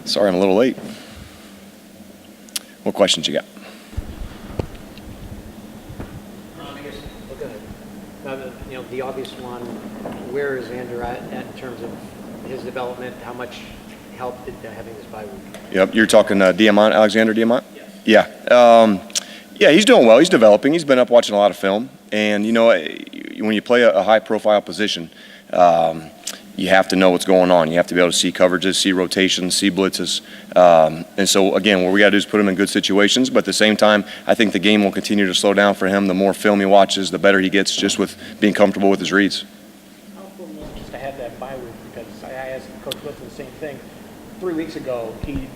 Sorry, I'm a little late. What questions you got? I guess, go ahead. The obvious one, where is Zander at in terms of his development? How much help did having this bye week? Yep, you're talking Diamont, Alexander Diamont? Yes. Yeah. Yeah, he's doing well. He's developing. He's been up watching a lot of film. And, when you play a high-profile position, you have to know what's going on. You have to be able to see coverages, see rotations, see blitzes. And so, again, what we got to do is put him in good situations. But at the same time, I think the game will continue to slow down for him. The more film he watches, the better he gets just with being comfortable with his reads. How important was it just to have that bye week? Because I asked Coach Clifton the same thing. 3 weeks ago, he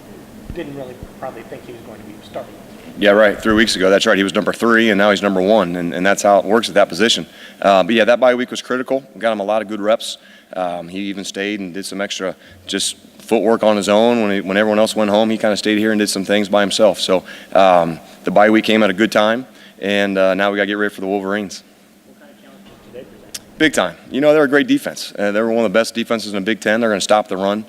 didn't really probably think he was going to be starting. Yeah, right. 3 weeks ago, that's right. He was number 3, and now he's number 1, and that's how it works at that position. But yeah, that bye week was critical. We got him a lot of good reps. He even stayed and did some extra just footwork on his own. When everyone else went home, he kind of stayed here and did some things by himself. So the bye week came at a good time, and now we got to get ready for the Wolverines. What kind of challenges did they present? Big time. They're a great defense. They're one of the best defenses in the Big Ten. They're going to stop the run,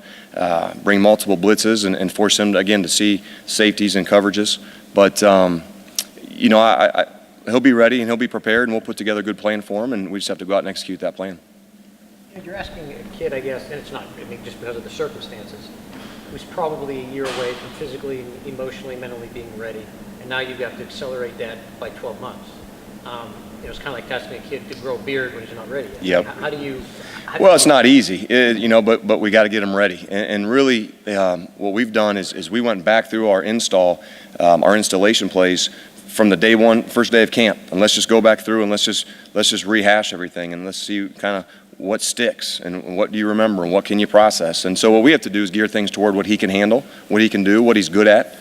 bring multiple blitzes, and force them, again, to see safeties and coverages. But, he'll be ready and he'll be prepared, and we'll put together a good plan for him, and we just have to go out and execute that plan. And you're asking a kid, I guess, and it's not just because of the circumstances, who's probably a year away from physically, emotionally, mentally being ready, and now you've got to accelerate that by 12 months. It's kind of like asking a kid to grow a beard when he's not ready yet. Yep. How do you? Well, it's not easy, but we got to get them ready. And really, what we've done is we went back through our installation plays from the day one, first day of camp, and let's just go back through and let's just rehash everything, and let's see kind of what sticks and what do you remember and what can you process. And so what we have to do is gear things toward what he can handle, what he can do, what he's good at,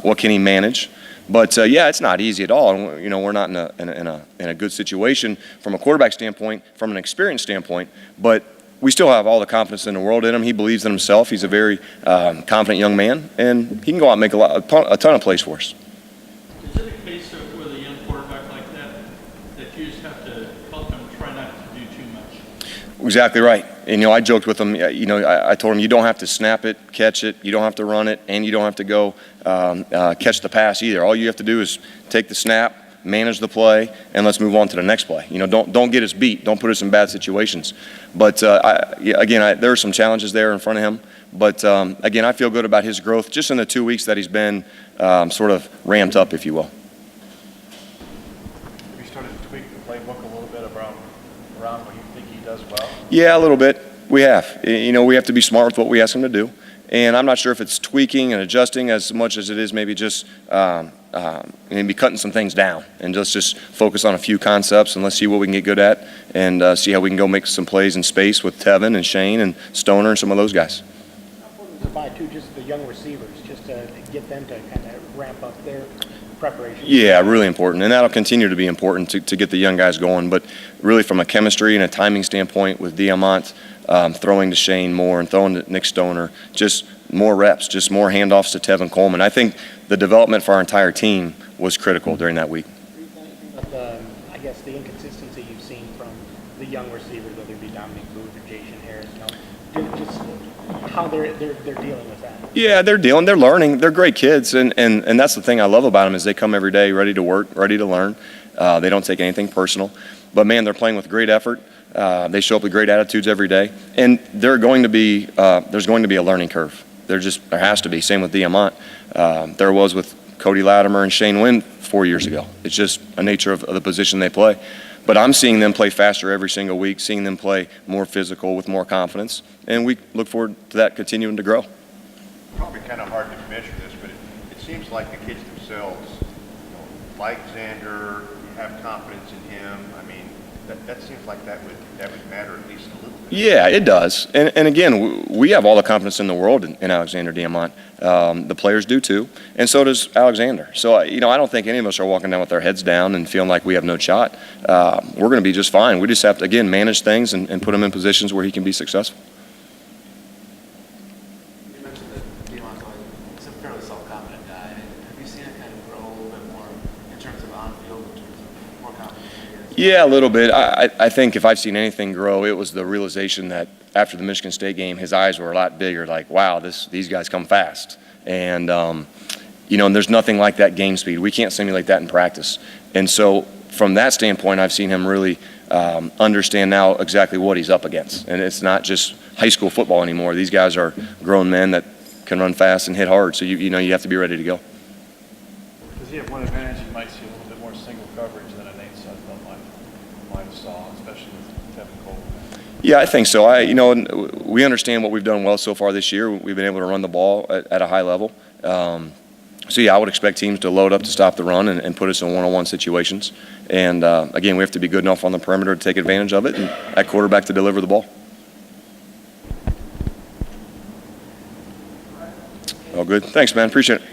what can he manage. But yeah, it's not easy at all. We're not in a good situation from a quarterback standpoint, from an experience standpoint. But we still have all the confidence in the world in him. He believes in himself. He's a very confident young man, and he can go out and make a ton of plays for us. Is it a case of with a young quarterback like that you just have to help him try not to do too much? Exactly right. And I joked with him. I told him you don't have to snap it, catch it, you don't have to run it, and you don't have to go catch the pass either. All you have to do is take the snap, manage the play, and let's move on to the next play. Don't get us beat. Don't put us in bad situations. But there are some challenges there in front of him. But again, I feel good about his growth just in the 2 weeks that he's been sort of ramped up, if you will. Have you started to tweak the playbook a little bit around what you think he does well? Yeah, a little bit. We have. We have to be smart with what we ask him to do. And I'm not sure if it's tweaking and adjusting as much as it is maybe just maybe cutting some things down and just focus on a few concepts and let's see what we can get good at and see how we can go make some plays in space with Tevin and Shane and Stoner and some of those guys. How important is it by just the young receivers, just to get them to kind of ramp up their preparation? Yeah, really important, and that'll continue to be important to get the young guys going. But really, from a chemistry and a timing standpoint, with Diamont throwing to Shane more and throwing to Nick Stoner, just more reps, just more handoffs to Tevin Coleman. I think the development for our entire team was critical during that week. But the inconsistency you've seen from the young receivers, whether it be Dominic Booth or Jason Harris, just how they're dealing with that. Yeah, they're learning. They're great kids, and that's the thing I love about them is they come every day ready to work, ready to learn. They don't take anything personal. But, man, they're playing with great effort. They show up with great attitudes every day. And there's going to be a learning curve. There has to be. Same with Diamont. There was with Cody Latimer and Shane Wynn 4 years ago. It's just a nature of the position they play. But I'm seeing them play faster every single week, seeing them play more physical with more confidence. And we look forward to that continuing to grow. Probably kind of hard to measure this, but it seems like the kids themselves like Zander, have confidence in him. I mean, that seems like that would matter at least a little bit. Yeah, it does. And again, we have all the confidence in the world in Alexander Diamont. The players do too, and so does Alexander. So, I don't think any of us are walking down with our heads down and feeling like we have no shot. We're going to be just fine. We just have to, again, manage things and put him in positions where he can be successful. You mentioned that Diamont's a fairly self-confident guy. Have you seen it kind of grow a little bit more in terms of on-field, in terms of more confident in you guys? Yeah, a little bit. I think if I've seen anything grow, it was the realization that after the Michigan State game, his eyes were a lot bigger, like, wow, these guys come fast. And, and there's nothing like that game speed. We can't simulate that in practice. And so from that standpoint, I've seen him really understand now exactly what he's up against. And it's not just high school football anymore. These guys are grown men that can run fast and hit hard. So, you have to be ready to go. Does he have one advantage? He might see a little bit more single coverage than an Nate Sudfeld might have saw, especially with Tevin Cole. Yeah, I think so. We understand what we've done well so far this year. We've been able to run the ball at a high level. I would expect teams to load up to stop the run and put us in one-on-one situations. And, again, we have to be good enough on the perimeter to take advantage of it and at quarterback to deliver the ball. All good. Thanks, man. Appreciate it.